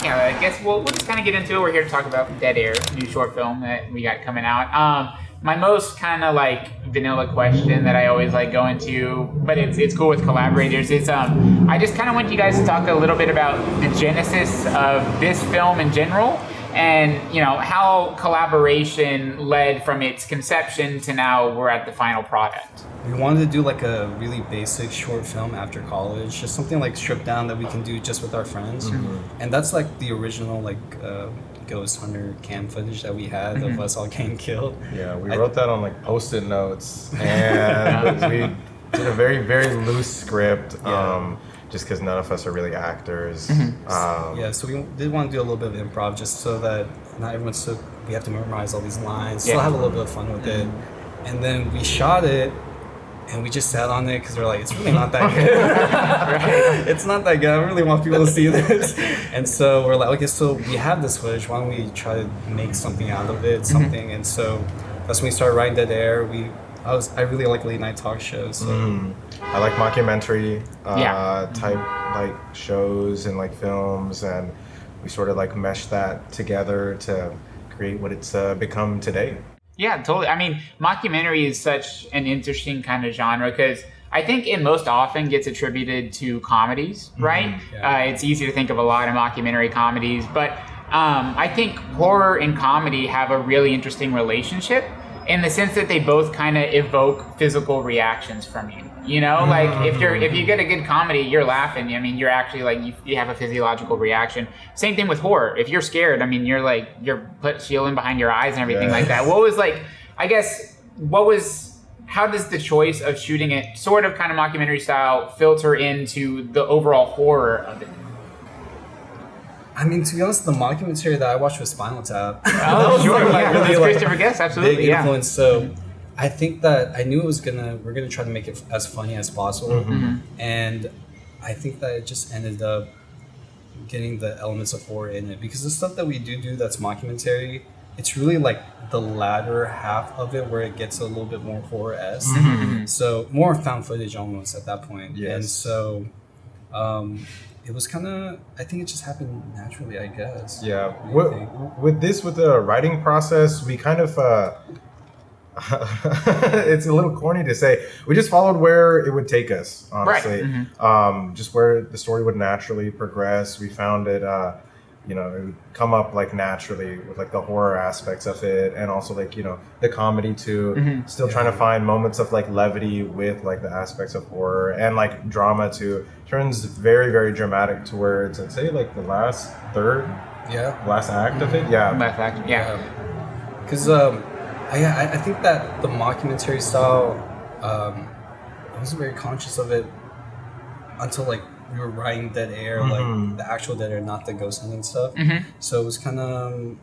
yeah, I guess we'll just kind of get into it. We're here to talk about Dead Air, new short film that we got coming out. My most kind of like vanilla question that I always like go into, but it's cool with collaborators, is I just kind of want you guys to talk a little bit about the genesis of this film in general, and how collaboration led from its conception to now we're at the final product. We wanted to do like a really basic short film after college, just something like stripped down that we can do just with our friends. And that's like the original like ghost hunter cam footage that we had of us all getting killed. Yeah, we wrote that on like Post-it notes, and we did a very, very loose script. Just because none of us are really actors. So we did want to do a little bit of improv just so that not everyone's so we have to memorize all these lines, still have a little bit of fun with it. And then we shot it and we just sat on it because we're like, it's really not that good. It's not that good. I don't really want people to see this. And so we're like, okay, so we have this footage. Why don't we try to make something out of it, something? And so that's when we started writing Dead Air. I really like late night talk shows. So. I like mockumentary type like shows and like films, and we sort of like meshed that together to create what it's become today. Yeah, totally. I mean, mockumentary is such an interesting kind of genre because I think it most often gets attributed to comedies, right? It's easy to think of a lot of mockumentary comedies, but I think horror and comedy have a really interesting relationship in the sense that they both kind of evoke physical reactions from you. Like if you get a good comedy, you're laughing. I mean, you're actually like you have a physiological reaction. Same thing with horror. If you're scared, I mean, you're put shielding behind your eyes and everything like that. How does the choice of shooting it sort of kind of mockumentary style filter into the overall horror of it? I mean, to be honest, the mockumentary that I watched was Spinal Tap. Oh, sure, yeah. That's Christopher Guest, absolutely, big influence. So I think that I knew we're gonna try to make it as funny as possible, and I think that it just ended up getting the elements of horror in it because the stuff that we do that's mockumentary, it's really like the latter half of it where it gets a little bit more horror-esque. So more found footage almost at that point. And so it was kind of, I think it just happened naturally, I guess. Yeah. With the writing process, we kind of, it's a little corny to say, we just followed where it would take us, honestly. Right. Just where the story would naturally progress. We found it, it would come up like naturally with like the horror aspects of it, and also like, the comedy too. Still trying to find moments of like levity with like the aspects of horror, and like drama too. Turns very, very dramatic towards, I'd say, like the last third, last act of it. Last act, because I think that the mockumentary style, I wasn't very conscious of it until like we were writing Dead Air, like the actual Dead Air, not the ghost hunting stuff. So it was kind of,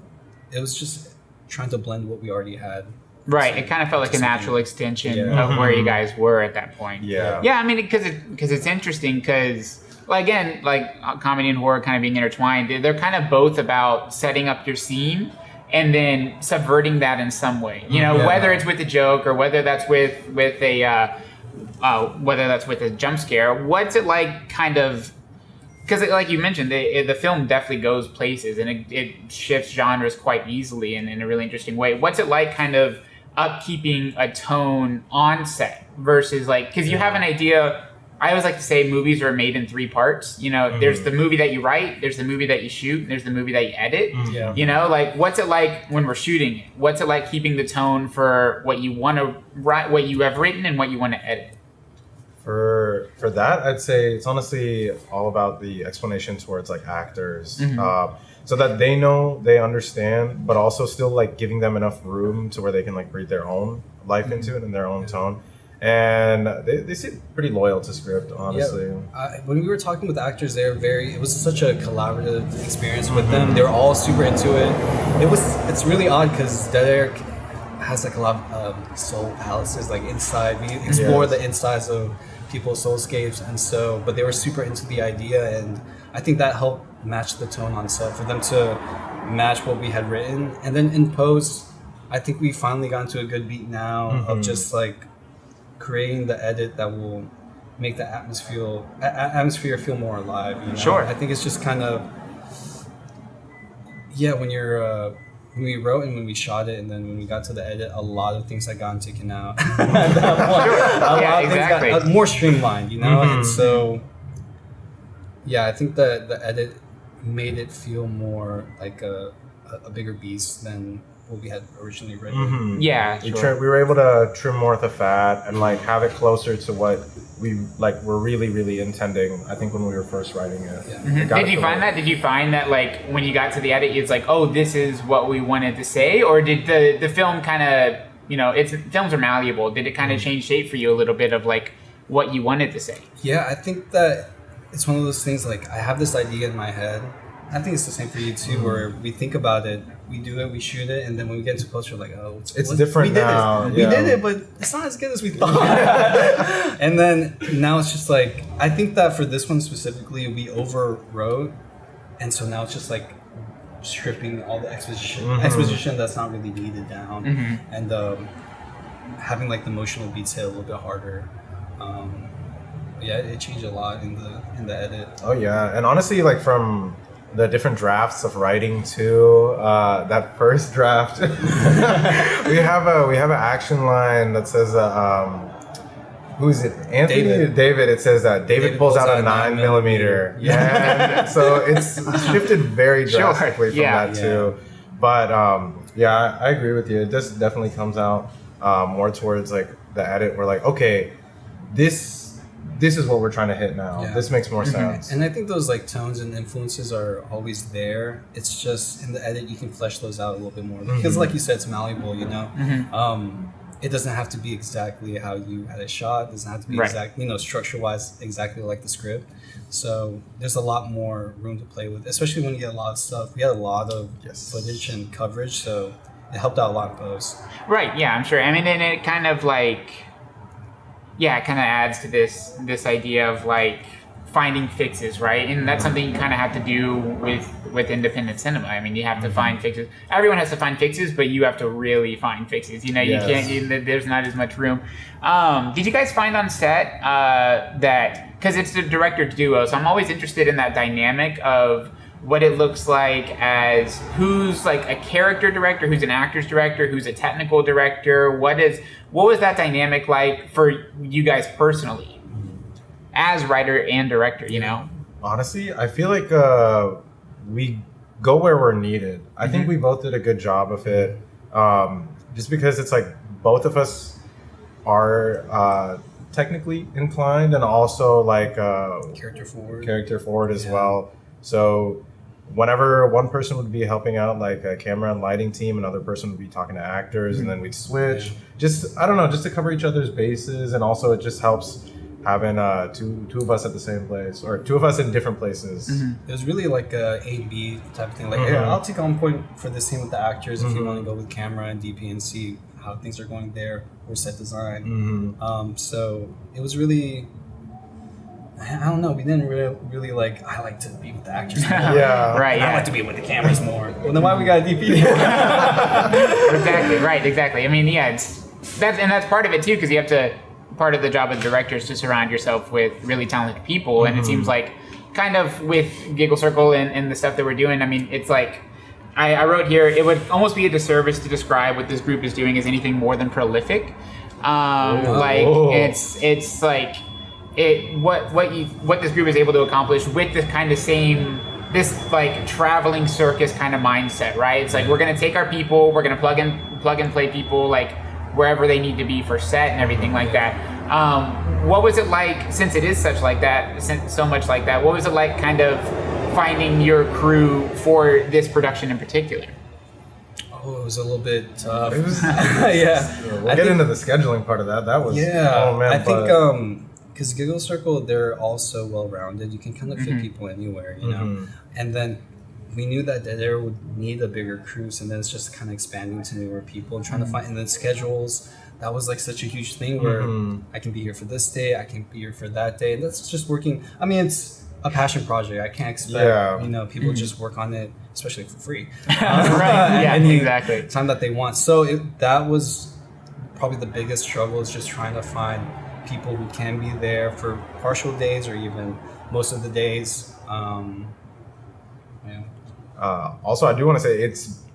it was just trying to blend what we already had. Right, it kind of felt like a natural extension of where you guys were at that point. Yeah, I mean, because it's interesting because, well, again, like comedy and horror kind of being intertwined, they're kind of both about setting up your scene and then subverting that in some way. Whether it's with a joke or whether that's with a jump scare. What's it like, kind of? Because, like you mentioned, the film definitely goes places and it shifts genres quite easily and in a really interesting way. What's it like, kind of upkeeping a tone on set versus like, because you have an idea. I always like to say movies are made in 3 parts. There's the movie that you write, there's the movie that you shoot, and there's the movie that you edit. Like what's it like when we're shooting it? What's it like keeping the tone for what you want to write, what you have written, and what you want to edit? For that, I'd say it's honestly all about the explanation towards like actors, so that they know, they understand, but also still like giving them enough room to where they can like breathe their own life into it in their own tone. And they seem pretty loyal to script, honestly. When we were talking with the actors, it was such a collaborative experience with them. They were all super into it. It's really odd because Dead Air has like a lot of soul palaces like inside. We explore the insides of people's soulscapes, and so, but they were super into the idea, and I think that helped match the tone on set for them to match what we had written. And then in post, I think we finally got into a good beat now of just like creating the edit that will make the atmosphere feel more alive. Sure. I think it's just kind of, Yeah, when we wrote and when we shot it, and then when we got to the edit, a lot of things had gotten taken out. At that point. A lot of things got more streamlined, you know? And so, yeah, I think that the edit made it feel more like a bigger beast than what we had originally written. Yeah, we were able to trim more of the fat and like have it closer to what we like were really intending. I think when we were first writing it. Yeah. Did you find that? Did you find that like when you got to the edit, it's like, oh, this is what we wanted to say, or did the film kind of, you know, films are malleable. Did it kind of change shape for you a little bit of like what you wanted to say? Yeah, I think that it's one of those things. Like I have this idea in my head. I think it's the same for you too, where we think about it, we do it, we shoot it, and then when we get into post, we're like, oh, it's different now. We did it, but it's not as good as we thought. And then now it's just like, I think that for this one specifically, we overwrote, and so now it's just like stripping all the exposition that's not really needed down, and having like the emotional beats hit a little bit harder. Yeah, it changed a lot in the edit. Oh yeah, and honestly, like from the different drafts of writing too, that first draft, we have an action line that says, who's it? Anthony? David. It says that David pulls out a 9mm. Yeah. So it's shifted very drastically from that too. But yeah, I agree with you. It just definitely comes out more towards like the edit. We're like, okay, this is what we're trying to hit now. Yeah. This makes more sense. And I think those like tones and influences are always there. It's just in the edit you can flesh those out a little bit more. Because like you said, it's malleable, you know? It doesn't have to be exactly how you had it shot. It doesn't have to be exact, you know, structure-wise exactly like the script. So there's a lot more room to play with, especially when you get a lot of stuff. We had a lot of footage and coverage, so it helped out a lot in post. Right, yeah, I'm sure. I mean, and it kind of like... Yeah, it kind of adds to this idea of like finding fixes, right? And that's something you kind of have to do with independent cinema. I mean, you have to find fixes. Everyone has to find fixes, but you have to really find fixes. You know, you can't. There's not as much room. Did you guys find on set that because it's the director duo, so I'm always interested in that dynamic of what it looks like as who's like a character director, who's an actor's director, who's a technical director. What was that dynamic like for you guys personally as writer and director, you know? Honestly, I feel like we go where we're needed. I think we both did a good job of it. Just because it's like both of us are technically inclined and also like character forward as well. So whenever one person would be helping out like a camera and lighting team, another person would be talking to actors, and then we'd switch. Just, I don't know, just to cover each other's bases. And also it just helps having two of us at the same place, or two of us in different places. It was really like a A/B type of thing. Like, hey, I'll take on point for this scene with the actors if you want to go with camera and DP and see how things are going there, or set design. So it was really... I don't know. We didn't really like. I like to be with the actors more. Right. I like to be with the cameras more. Well, then why we got a DP? Exactly. I mean, yeah, that's part of it too, because you have to. Part of the job of the director is to surround yourself with really talented people, and it seems like, kind of with Giggle Circle and the stuff that we're doing. I mean, it's like. I wrote here. It would almost be a disservice to describe what this group is doing as anything more than prolific. It's like. What this group is able to accomplish with this kind of this like traveling circus kind of mindset, right? It's like we're gonna take our people, we're gonna plug and play people like wherever they need to be for set and everything like that. What was it like, since it is so much like that? What was it like, kind of finding your crew for this production in particular? Oh, it was a little bit tough. It was, we'll get into the scheduling part of that. That was I think. Because Giggle Circle, they're all so well-rounded. You can kind of fit people anywhere, you know? And then we knew that Dead Air would need a bigger crew, and then it's just kind of expanding to newer people and trying to find... And then schedules, that was like such a huge thing where I can be here for this day, I can be here for that day. And that's just working... I mean, it's a passion project. I can't expect, you know, people just work on it, especially for free. Exactly. Time that they want. So that was probably the biggest struggle, is just trying to find... people who can be there for partial days or even most of the days. Also, I do want to say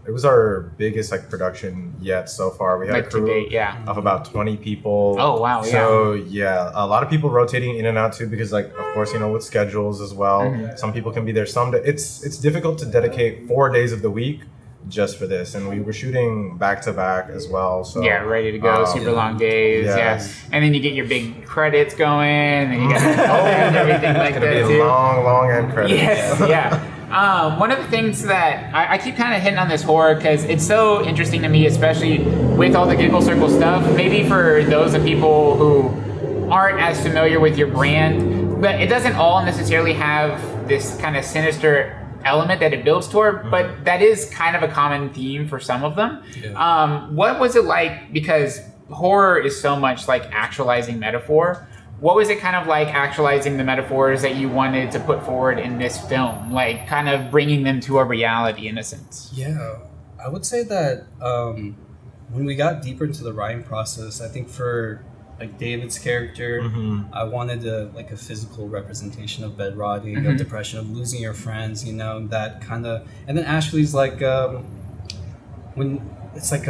it was our biggest like production yet so far. We had a crew of about 20 people. Oh wow! So yeah, a lot of people rotating in and out too, because like of course with schedules as well. Some people can be there some day. It's difficult to dedicate 4 days of the week just for this, and we were shooting back to back as well. So yeah, ready to go, super long days. Yes. And then you get your big credits going, and you got and everything like that too. Long end credits. Yes, yeah. One of the things that I keep kind of hitting on this horror because it's so interesting to me, especially with all the Giggle Circle stuff. Maybe for those of people who aren't as familiar with your brand, but it doesn't all necessarily have this kind of sinister element that it builds toward, but that is kind of a common theme for some of them. What was it like, because horror is so much like actualizing metaphor, what was it kind of like actualizing the metaphors that you wanted to put forward in this film, like kind of bringing them to a reality in a sense? Yeah, I would say that when we got deeper into the writing process, I think for like David's character, I wanted a physical representation of bed rotting, of depression, of losing your friends, that kind of. And then Ashley's like, when it's like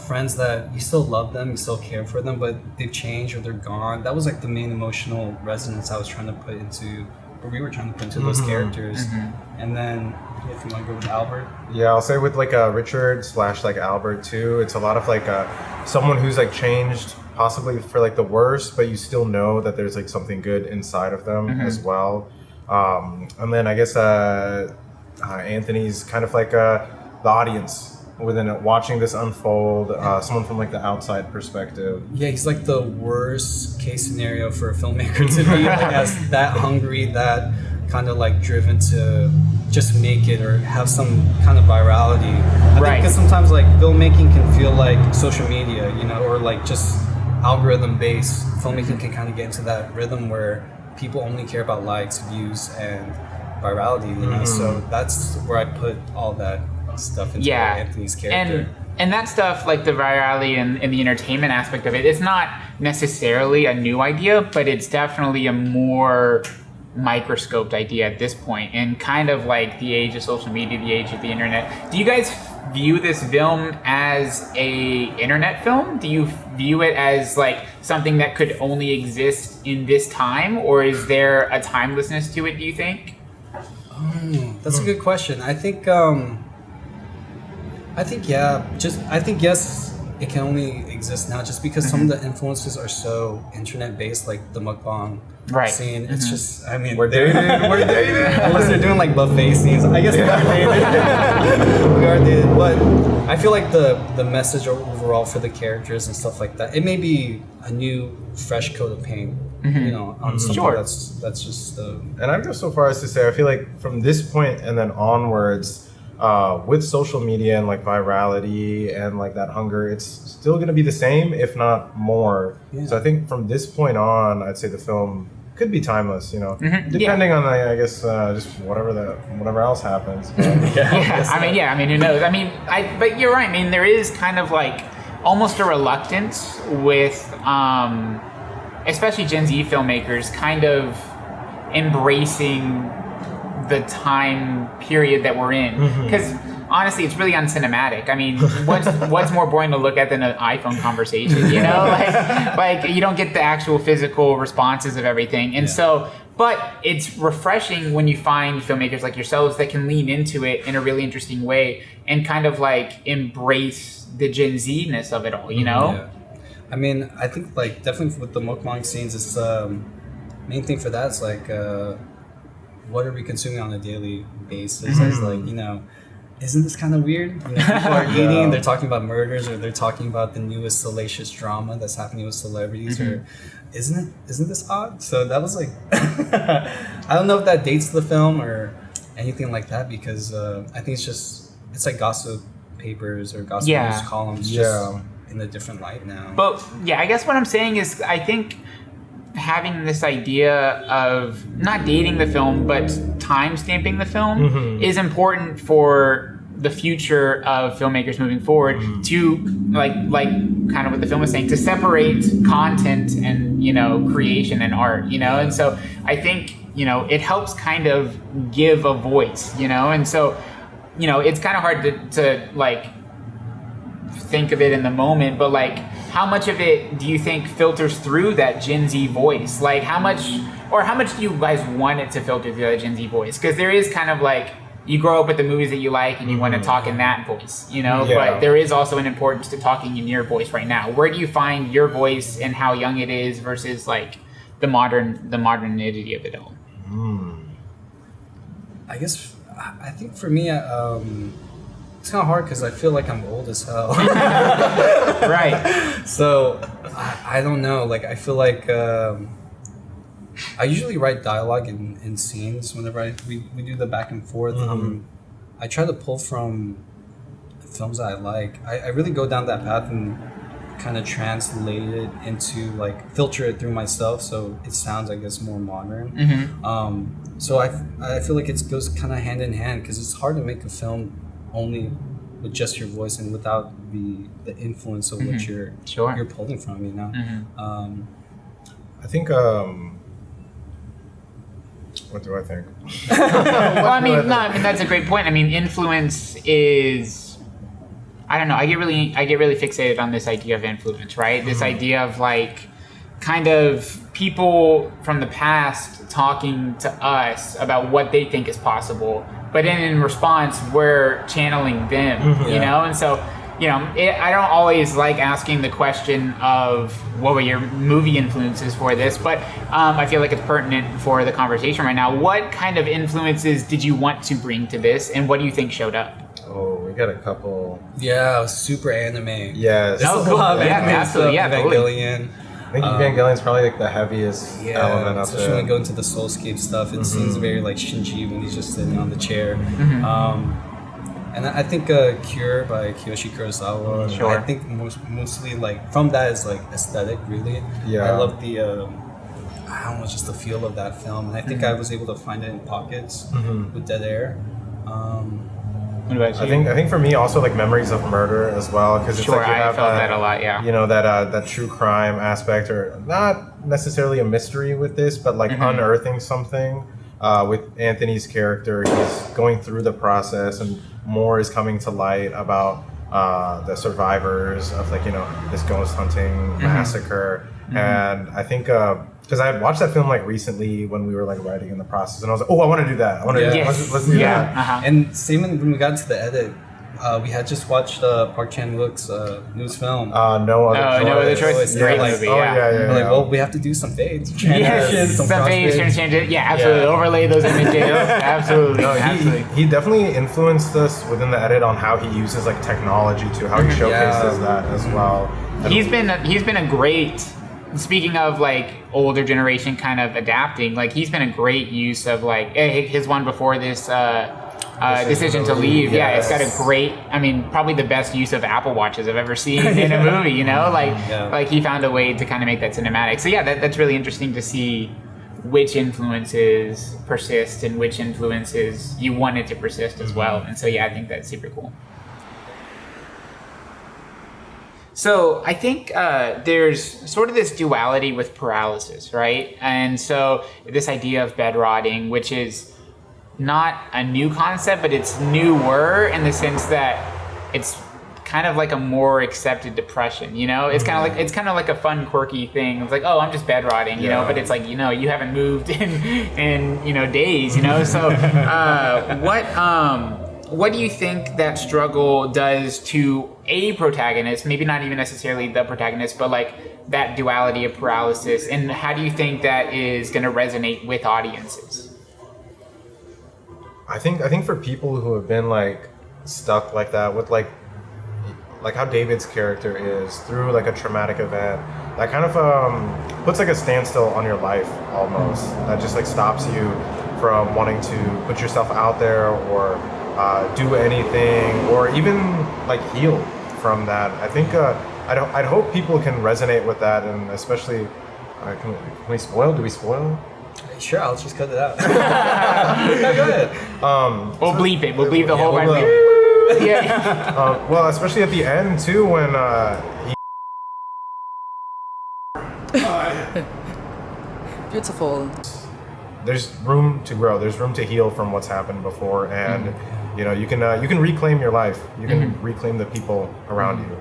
friends that you still love them, you still care for them, but they've changed or they're gone. That was like the main emotional resonance I was trying to put into, or we were trying to put into those characters. And then if you want to go with Albert. Yeah, I'll say with like Richard / like Albert too, it's a lot of like someone who's like changed possibly for like the worst, but you still know that there's like something good inside of them as well. And then I guess Anthony's kind of like the audience within it, watching this unfold, someone from like the outside perspective. Yeah, he's like the worst case scenario for a filmmaker to be like as that hungry, that kind of like driven to just make it or have some kind of virality. I think because sometimes like filmmaking can feel like social media, or like just algorithm based. Filmmaking can kind of get into that rhythm where people only care about likes, views, and virality, so that's where I put all that stuff into Anthony's character. And that stuff, like the virality and the entertainment aspect of it, it's not necessarily a new idea, but it's definitely a more microscoped idea at this point, and kind of like the age of social media, the age of the internet. Do you guys view this film as a internet film? Do you view it as like something that could only exist in this time, or is there a timelessness to it, do you think? That's a good question. I think yes, it can only exist now just because some of the influences are so internet based, like the mukbang scene. It's just, I mean, we're dated. Unless they're doing like buffet scenes, I guess we are dated. We are dated, but I feel like the message overall for the characters and stuff like that, it may be a new, fresh coat of paint, on something that's just. And I'd go so far as to say, I feel like from this point and then onwards, with social media and like virality and like that hunger, it's still going to be the same, if not more. So I think from this point on, I'd say the film could be timeless, depending on I guess just whatever else happens. I mean, who knows? But you're right. I mean, there is kind of like almost a reluctance with, especially Gen Z filmmakers, kind of embracing the time period that we're in, because honestly it's really uncinematic. I mean, what's more boring to look at than an iPhone conversation, like you don't get the actual physical responses of everything. And so, but it's refreshing when you find filmmakers like yourselves that can lean into it in a really interesting way and kind of like embrace the Gen Z-ness of it all, I mean, I think like definitely with the mukbang scenes, it's main thing for that is like what are we consuming on a daily basis? As like, isn't this kind of weird? People are eating, they're talking about murders, or they're talking about the newest salacious drama that's happening with celebrities, or isn't this odd? So that was like, I don't know if that dates the film or anything like that, because I think it's like gossip papers or gossip news columns, just in a different light now. But I guess what I'm saying is, I think having this idea of not dating the film but time stamping the film is important for the future of filmmakers moving forward, to like kind of what the film was saying, to separate content and creation and art, and so I think it helps kind of give a voice, and so it's kind of hard to like think of it in the moment, but like how much of it do you think filters through that Gen Z voice? Like how much do you guys want it to filter through that Gen Z voice? Because there is kind of like, you grow up with the movies that you like and you want to talk in that voice, but there is also an importance to talking in your voice right now. Where do you find your voice and how young it is versus like the modernity of it all? I think for me, it's kind of hard because I feel like I'm old as hell. Right. So I don't know. Like I feel like I usually write dialogue in scenes whenever we do the back and forth. I try to pull from films that I like. I really go down that path and kind of translate it into like filter it through myself so it sounds, I guess, more modern. So I feel like it goes kind of hand in hand because it's hard to make a film only with just your voice and without the influence of what you're pulling from, I think what do I think? Well, I mean that's a great point. I mean, influence is, I don't know, I get really fixated on this idea of influence, right? This idea of like kind of people from the past talking to us about what they think is possible, but then in response we're channeling them, and so I don't always like asking the question of what were your movie influences for this, but I feel like it's pertinent for the conversation right now. What kind of influences did you want to bring to this, and what do you think showed up? Oh, we got a couple. Yeah, super anime. Yes. Oh, cool. Absolutely. Yeah, Evangelion. I think Evangelion's probably like the heaviest element of it. Especially when we go into the soulscape stuff, it seems very like Shinji when he's just sitting on the chair. And I think Cure by Kiyoshi Kurosawa. Sure. I think mostly like from that is like aesthetic, really. Yeah. I love the I don't know, just the feel of that film, and I think I was able to find it in pockets with Dead Air. What about you? I think for me also like Memories of Murder as well, because it's like you have I felt that a lot. Yeah. That true crime aspect, or not necessarily a mystery with this, but like unearthing something. With Anthony's character, he's going through the process, and more is coming to light about the survivors of like this ghost hunting massacre. And I think because I had watched that film like recently when we were like writing in the process, and I was like, oh, I want to do that. I want to do that. Let's do that. And same when we got to the edit. We had just watched Park Chan-wook's newest film. No Other Choice. Great movie. We're like, well, we have to do some fades, transitions, some fades, transitions. Yeah, absolutely. Overlay those images. Absolutely. He definitely influenced us within the edit on how he uses like technology to how he showcases that as well. He's been a great. Speaking of like older generation kind of adapting, like he's been a great use of like his one before this. Decision to Leave. Yes. Yeah, it's got a great, probably the best use of Apple Watches I've ever seen in a movie, like he found a way to kind of make that cinematic. So yeah, that's really interesting to see which influences persist and which influences you want it to persist as well. And so yeah, I think that's super cool. So I think there's sort of this duality with paralysis, right? And so this idea of bed rotting, which is not a new concept, but it's newer in the sense that it's kind of like a more accepted depression, It's kind of like a fun, quirky thing. It's like, oh, I'm just bed rotting, but it's like, you haven't moved in days, So what do you think that struggle does to a protagonist, maybe not even necessarily the protagonist, but like that duality of paralysis, and how do you think that is going to resonate with audiences? I think for people who have been like stuck like that with like how David's character is through like a traumatic event, that kind of puts like a standstill on your life almost. That just like stops you from wanting to put yourself out there or do anything or even like heal from that. I think I'd hope people can resonate with that, and especially can we spoil? Do we spoil? Sure, I'll just cut it out. Go ahead. We'll bleep it. We'll bleep the whole part. Well, especially at the end too, when Beautiful. there's room to grow. There's room to heal from what's happened before, and You know, you can reclaim your life. You can reclaim the people around you.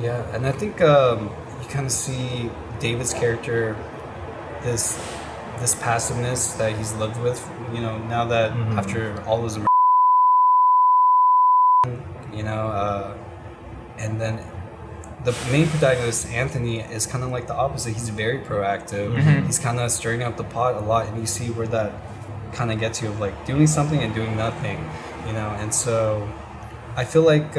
Yeah, and I think you kind of see David's character, this passiveness that he's lived with. You know, now that after all those, you know, and then the main protagonist, Anthony, is kind of like the opposite. He's very proactive. He's kind of stirring up the pot a lot, and you see where that kind of gets you of like doing something and doing nothing, you know. And so I feel like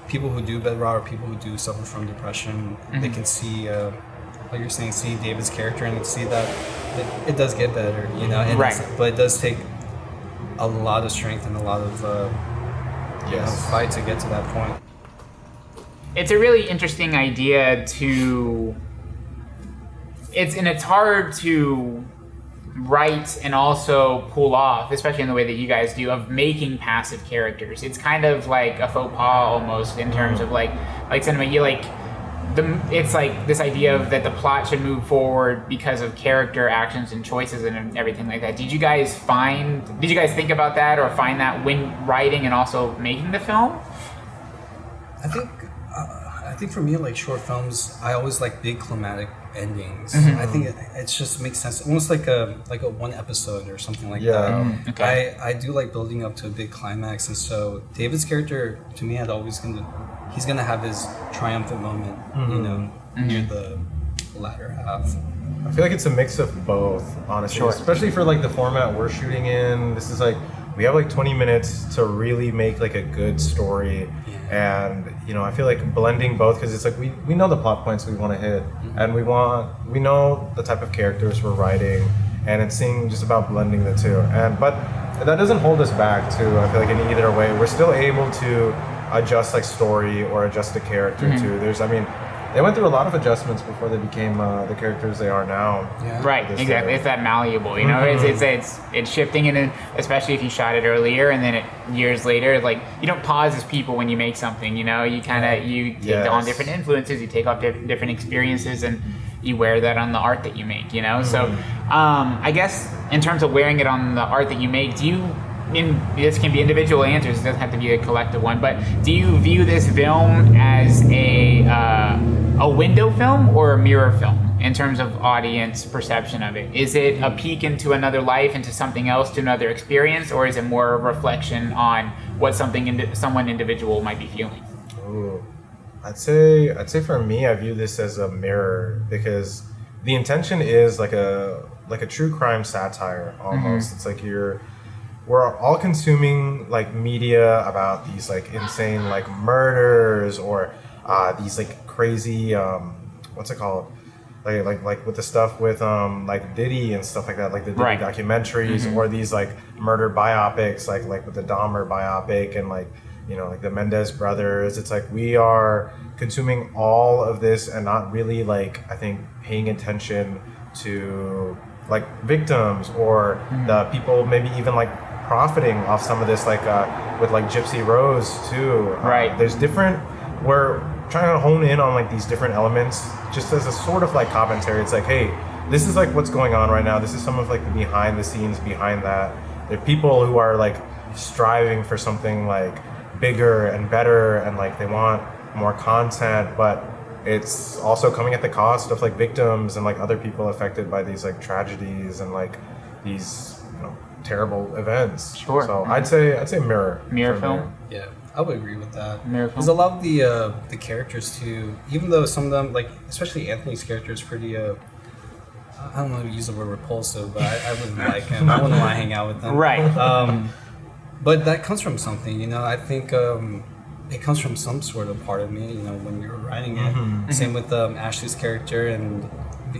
people who do bedrock or people who do suffer from depression, they can see, like you're saying, see David's character and see that it does get better, you know. And but it does take a lot of strength and a lot of you know, fight to get to that point. It's a really interesting idea to. It's hard to write and also pull off, especially in the way that you guys do, of making passive characters. It's kind of like a faux pas almost in terms of like cinema. You like it's like this idea of that the plot should move forward because of character actions and choices and everything like that. Did you guys think about that or find that when writing and also making the film? I think for me, like short films, I always like big climatic endings. I think it just makes sense, almost like a one episode or something like that. Okay. I do like building up to a big climax, and so David's character to me he's gonna have his triumphant moment, you know, near the latter half. I feel like it's a mix of both, honestly, especially for like the format we're shooting in. This is like we have like 20 minutes to really make like a good story. And you know, I feel like blending both, because it's like we know the plot points we want to hit, and we know the type of characters we're writing, and it's just about blending the two. But that doesn't hold us back too. I feel like in either way, we're still able to adjust like story or adjust the character too. They went through a lot of adjustments before they became the characters they are now. Yeah. Right, exactly. It's that malleable, you know. It's shifting, and especially if you shot it earlier, and then years later, like you don't pause as people when you make something. You know, you kind of you take on different influences, you take off different experiences, and you wear that on the art that you make. You know, so I guess in terms of wearing it on the art that you make, this can be individual answers, it doesn't have to be a collective one, but do you view this film as a window film or a mirror film in terms of audience perception of it? Is it a peek into another life, into something else, to another experience, or is it more a reflection on what someone individual might be feeling? Ooh, I'd say for me, I view this as a mirror, because the intention is like a true crime satire almost. It's like we're all consuming like media about these like insane like murders or these like crazy what's it called, like with the stuff with like Diddy and stuff like that, like the Diddy documentaries, or these like murder biopics, like with the Dahmer biopic, and like, you know, like the Mendez brothers. It's like we are consuming all of this and not really like, I think, paying attention to like victims or the people maybe even like profiting off some of this, like with like Gypsy Rose too. We're trying to hone in on like these different elements just as a sort of like commentary. It's like, hey, this is like what's going on right now. This is some of like the behind the scenes behind that. There are people who are like striving for something like bigger and better, and like they want more content, but it's also coming at the cost of like victims and like other people affected by these like tragedies and like these, you know, terrible events. Sure. So I'd say mirror film. Yeah, I would agree with that. Because a lot of the characters too, even though some of them, like especially Anthony's character, is pretty I don't know if you use the word repulsive, but I wouldn't like him. I wouldn't want to hang out with him. Right. But that comes from something, you know. I think it comes from some sort of part of me, you know, when you're writing it. Same with Ashley's character and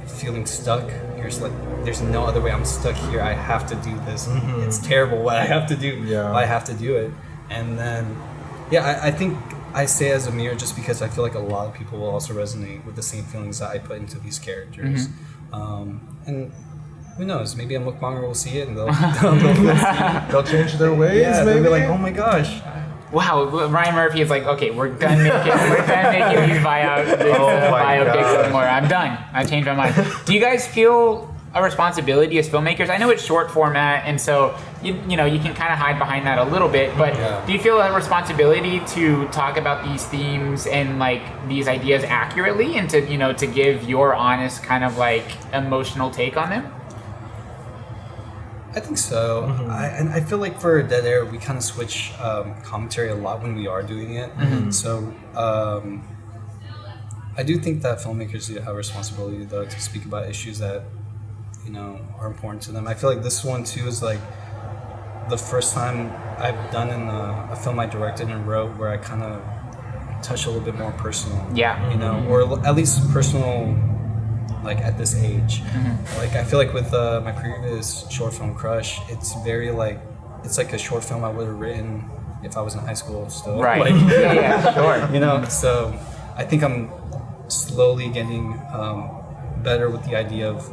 feeling stuck. You're just like, there's no other way. I'm stuck here. I have to do this. It's terrible what I have to do. Yeah. I have to do it. And then, I think I say as a mirror just because I feel like a lot of people will also resonate with the same feelings that I put into these characters. And who knows? Maybe a mukbanger will see it and they'll change their ways. Yeah, they'll be like, oh my gosh. Wow, Ryan Murphy is like, okay, we're done making these biopics anymore. I'm done. I changed my mind. Do you guys feel a responsibility as filmmakers? I know it's short format, and so you know you can kind of hide behind that a little bit. But do you feel a responsibility to talk about these themes and like these ideas accurately, and to give your honest kind of like emotional take on them? I think so. And I feel like for Dead Air, we kind of switch commentary a lot when we are doing it. So I do think that filmmakers do have a responsibility, though, to speak about issues that, are important to them. I feel like this one, too, is like the first time I've done in a film I directed and wrote where I kind of touch a little bit more personal. Or at least personal, like at this age. Like I feel like with my previous short film Crush, it's very like it's like a short film I would have written if I was in high school still. Right. Like, sure. So I think I'm slowly getting better with the idea of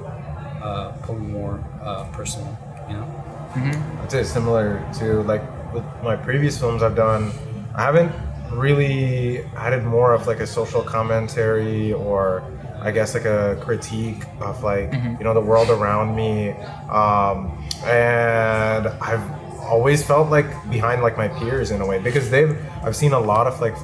pulling more personal. I'd say similar to like with my previous films I've done. I haven't really added more of like a social commentary or I guess like a critique of like the world around me, and I've always felt like behind like my peers in a way because I've seen a lot of like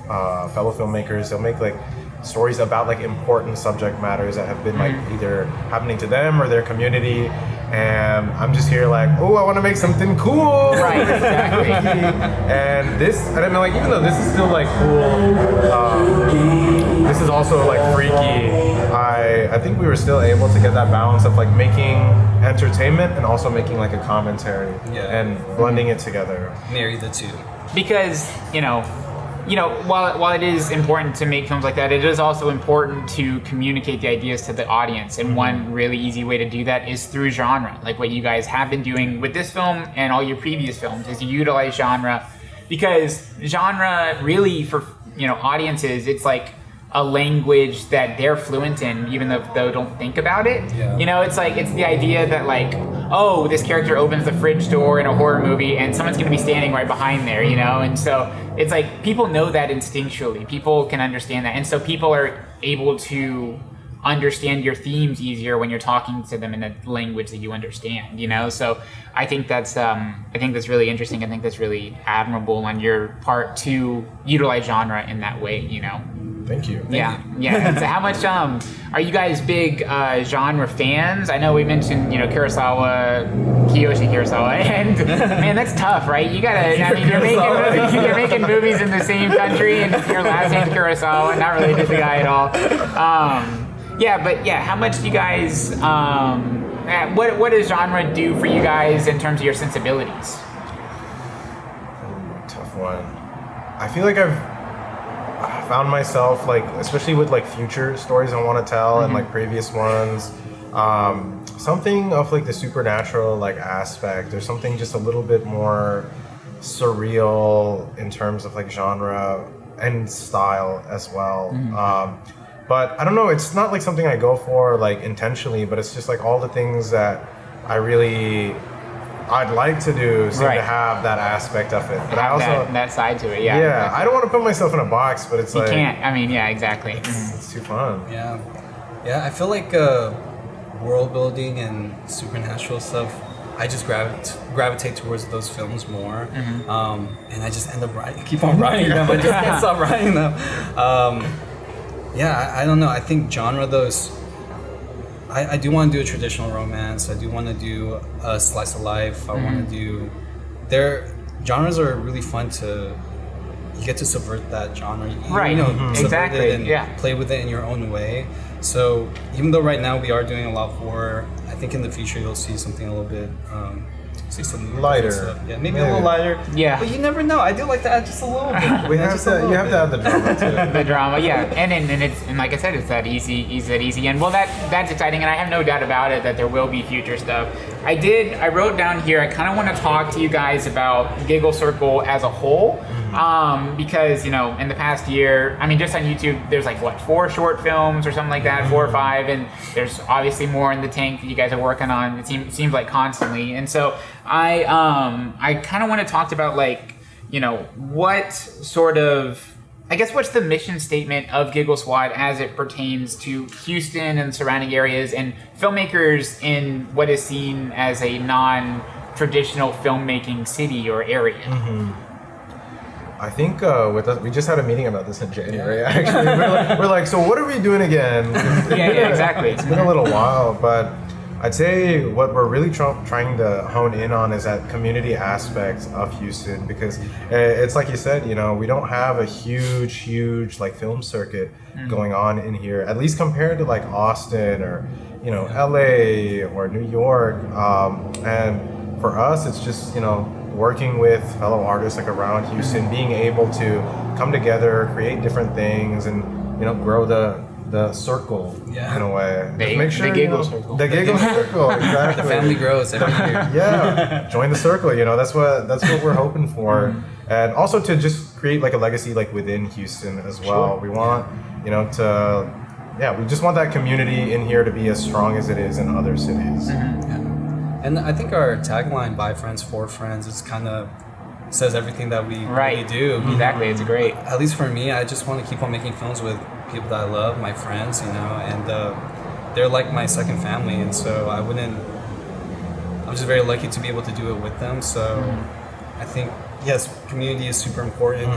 fellow filmmakers. They'll make like stories about like important subject matters that have been like either happening to them or their community, and I'm just here like, oh, I want to make something cool, right? Exactly. And I mean, like, even though this is still like cool, this is also like freaky. I think we were still able to get that balance of like making entertainment and also making like a commentary and blending it together. Marry the two. Because while it is important to make films like that, it is also important to communicate the ideas to the audience. And one really easy way to do that is through genre, like what you guys have been doing with this film and all your previous films, is you utilize genre. Because genre really for audiences, it's like a language that they're fluent in, even though they don't think about it. It's the idea that like, oh, this character opens the fridge door in a horror movie and someone's going to be standing right behind there, and so it's like people know that instinctually. People can understand that, and so people are able to understand your themes easier when you're talking to them in a language that you understand. So I think that's really interesting. I think that's really admirable on your part to utilize genre in that way. Thank you. Yeah. And so how much are you guys big genre fans? I know we mentioned Kiyoshi Kurosawa, and man, that's tough, right? You gotta. I mean, you're making movies in the same country, and your last name's Kurosawa, not related to the guy at all. How much do you guys? What does genre do for you guys in terms of your sensibilities? Tough one. I feel like I've found myself like, especially with like future stories I want to tell and like previous ones, something of like the supernatural like aspect or something just a little bit more surreal in terms of like genre and style as well. But I don't know, it's not like something I go for like intentionally, but it's just like all the things that I'd like to do seem to have that aspect of it. But I also that side to it, Yeah, I don't want to put myself in a box, but it's you like can't. I mean, yeah, exactly. It's too fun. Yeah, I feel like world building and supernatural stuff, I just gravitate towards those films more, and I just end up keep on writing them. I just can't stop writing them. I don't know. I think genre though is. I do want to do a traditional romance. I do want to do a slice of life. I want to do. Genres are really fun to. You get to subvert that genre. Exactly. It and play with it in your own way. So even though right now we are doing a lot of horror, I think in the future you'll see something a little bit. See some lighter. Yeah, maybe a little lighter. Yeah. But you never know. I do like to add just a little bit. You have to add the drama too. The drama, yeah. And like I said, it's that easy. And well, that's exciting, and I have no doubt about it that there will be future stuff. I wrote down here, I kind of want to talk to you guys about Giggle Circle as a whole. Because, in the past year, I mean, just on YouTube, there's like, 4 short films or something like that, 4 or 5, and there's obviously more in the tank that you guys are working on. It seems like constantly. And so I kind of want to talk about, like, what sort of I guess what's the mission statement of Giggle Squad as it pertains to Houston and surrounding areas and filmmakers in what is seen as a non-traditional filmmaking city or area? I think with us, we just had a meeting about this in January. Actually, we're like, so what are we doing again? Yeah, exactly. It's been a little while, but I'd say what we're really trying to hone in on is that community aspect of Houston, because it's like you said, we don't have a huge like film circuit going on in here, at least compared to like Austin or LA or New York. And for us, it's just working with fellow artists like around Houston, being able to come together, create different things, and grow the circle in a way. Make sure the Giggle Circle. The Giggle Circle, exactly. The family grows every year. Yeah, join the circle. That's what we're hoping for, and also to just create like a legacy like within Houston as well. We want we just want that community in here to be as strong as it is in other cities. And I think our tagline, by friends, for friends, is kind of says everything that we really do. Exactly, it's great. At least for me, I just want to keep on making films with people that I love, my friends, and they're like my second family. And so I'm just very lucky to be able to do it with them. So I think, yes, community is super important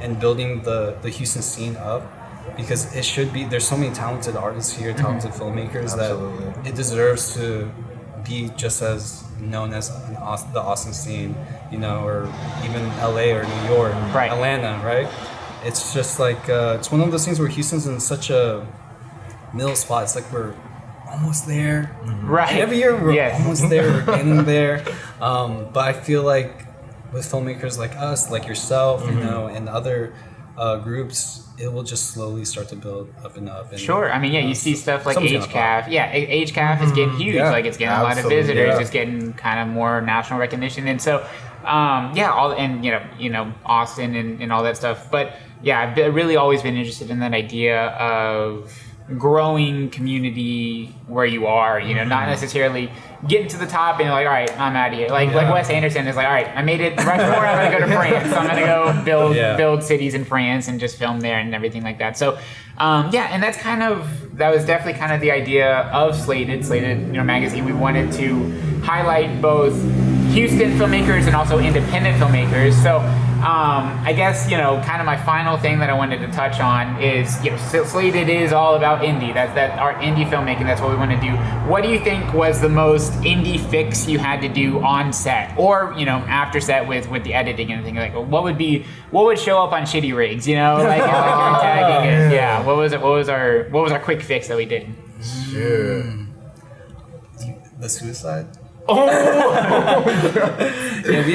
in building the Houston scene up, because it should be, there's so many talented artists here, talented filmmakers, that it deserves to be just as known as the Austin scene, or even LA or New York, Atlanta, right? It's just like, it's one of those things where Houston's in such a middle spot. It's like we're almost there. Right. And every year we're almost there, we're getting there. But I feel like with filmmakers like us, like yourself, and other groups, it will just slowly start to build up and up. And, sure. I mean, you see stuff like HCAF. Yeah, HCAF is getting huge. Yeah, like, it's getting a lot of visitors. It's getting kind of more national recognition. And so, Austin and all that stuff. But yeah, I've really always been interested in that idea of growing community where you are, not necessarily getting to the top and you're like, all right, I'm out of here. Like Wes Anderson is like, all right, I made it Rushmore, I'm going to go to France. So I'm going to go build cities in France and just film there and everything like that. So, and that was definitely kind of the idea of SLATED magazine. We wanted to highlight both Houston filmmakers and also independent filmmakers. So, I guess, kind of my final thing that I wanted to touch on is, SLATED is all about indie. That's our indie filmmaking. That's what we want to do. What do you think was the most indie fix you had to do on set, or after set with the editing and everything? Like, what would show up on shitty rigs? Like you're tagging it. Yeah. What was it? What was our quick fix that we did? Sure. The suicide. Oh. Yeah,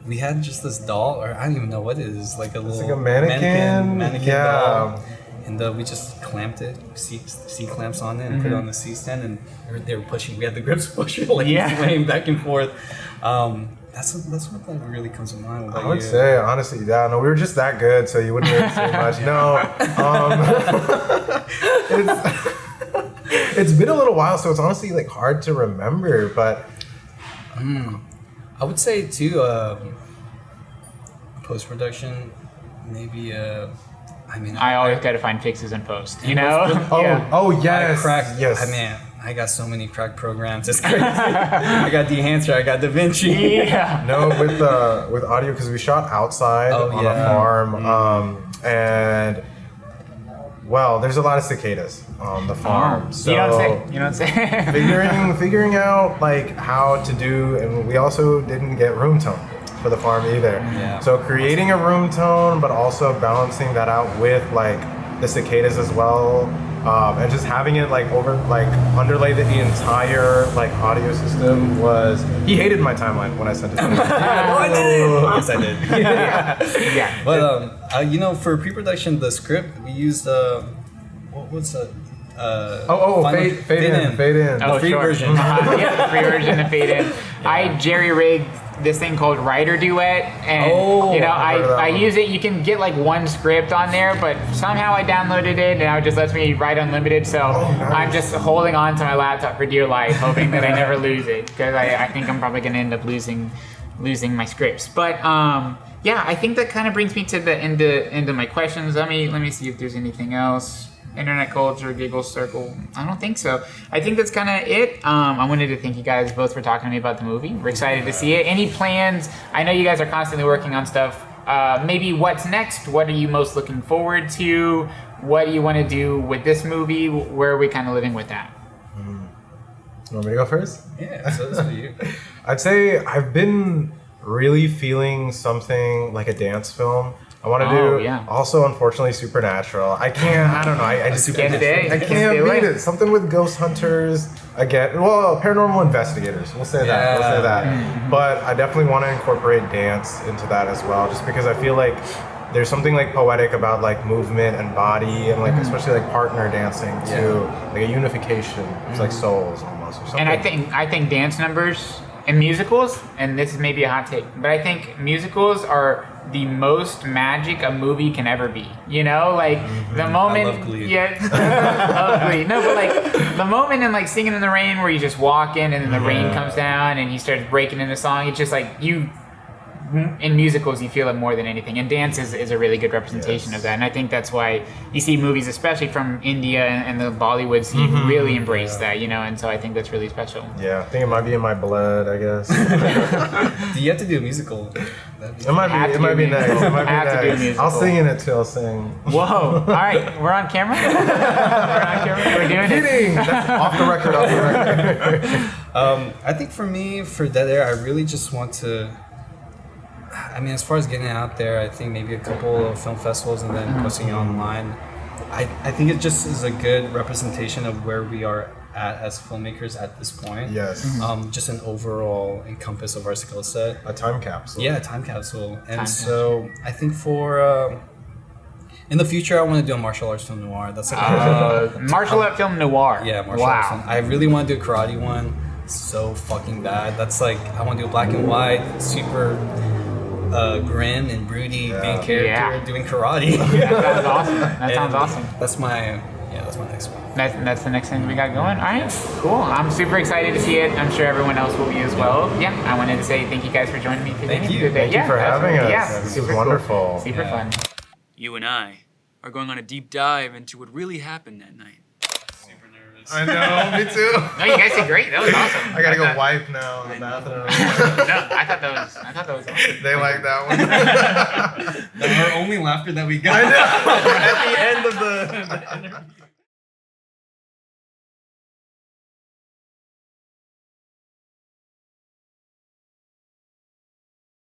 we had just this doll, or I don't even know what it is, like a little mannequin doll. And we just clamped it, C clamps on it, and put it on the C stand, and they were pushing. We had the grips pushing, swaying back and forth. That's what that really comes to mind. I would say, honestly, we were just that good, so you wouldn't really say much. No, it's been a little while, so it's honestly like hard to remember, but. I would say too, post-production, maybe. I always got to find fixes in post. Oh yes. Yes. I got so many cracked programs. It's crazy. I got Dehancer. I got DaVinci. Yeah. No, with audio, because we shot outside on a farm, and. Well, there's a lot of cicadas on the farm. So you don't say. figuring out like how to do, and we also didn't get room tone for the farm either. Yeah. So creating a room tone, but also balancing that out with like the cicadas as well, and just having it like underlay the entire like audio system was. He hated my timeline when I sent it to him. No, I didn't. Yes, I did. Yeah. But for pre-production, the script we used what was the fade in. The free version. The free version to fade in. I jerry-rigged this thing called Writer Duet, and I use it. You can get like one script on there, but somehow I downloaded it and now it just lets me write unlimited. So nice. I'm just holding on to my laptop for dear life, hoping that I never lose it, because I think I'm probably going to end up losing losing my scripts. But yeah, I think that kind of brings me to the end of my questions. Let me see if there's anything else. Internet culture, giggle circle. I don't think so. I think that's kind of it. I wanted to thank you guys both for talking to me about the movie. We're excited to see it. Any plans? I know you guys are constantly working on stuff. Maybe what's next? What are you most looking forward to? What do you want to do with this movie? Where are we kind of living with that? You want me to go first? Yeah, so this for you. I'd say I've been really feeling something like a dance film. I want to do also, unfortunately, supernatural. I can't. I don't know. I just can't beat it. Something with ghost hunters again. Well, paranormal investigators. We'll say that. We'll say that. Mm-hmm. But I definitely want to incorporate dance into that as well, just because I feel like there's something like poetic about like movement and body and like especially like partner dancing too, like a unification. It's like souls almost or something. And I think dance numbers and musicals, and this is maybe a hot take, but I think musicals are the most magic a movie can ever be. You know, like the moment. I love Glee. Yeah, love Glee. No, but like the moment in like Singing in the Rain where you just walk in and then the rain comes down and he starts breaking into song. It's just like you. In musicals, you feel it more than anything, and dance is a really good representation of that. And I think that's why you see movies, especially from India and the Bollywood scene, really embrace that, you know. And so I think that's really special. Yeah, I think it might be in my blood, I guess. Do you have to do a musical? It might be next. It might be next. I'll sing in it too. I'll sing. Whoa! All right, we're on camera. We're doing it. That's off the record. I think for me, for Dead Air, I really just want to. I mean, as far as getting it out there, I think maybe a couple of film festivals and then posting it online. I think it just is a good representation of where we are at as filmmakers at this point. Yes. Just an overall encompass of our skill set. A time capsule. Yeah, a time capsule. And I think for in the future, I want to do a martial arts film noir. That's like martial art film noir. Yeah, martial arts film. I really want to do a karate one. So fucking bad. That's like I want to do a black and white, super. Grim and broody main character doing karate. That sounds awesome. That sounds awesome. That's my next one. That's the next thing we got going. All right, cool. I'm super excited to see it. I'm sure everyone else will be as well. Yeah, I wanted to say thank you guys for joining me today. Thank you. Thank you for having us. Yeah, this is wonderful. Cool. Super fun. You and I are going on a deep dive into what really happened that night. I know, me too. No, you guys did great. That was awesome. I gotta go wipe now in the bathroom. No, I thought that was awesome. They like that one. Our only laughter that we got I know. At the end of the interview.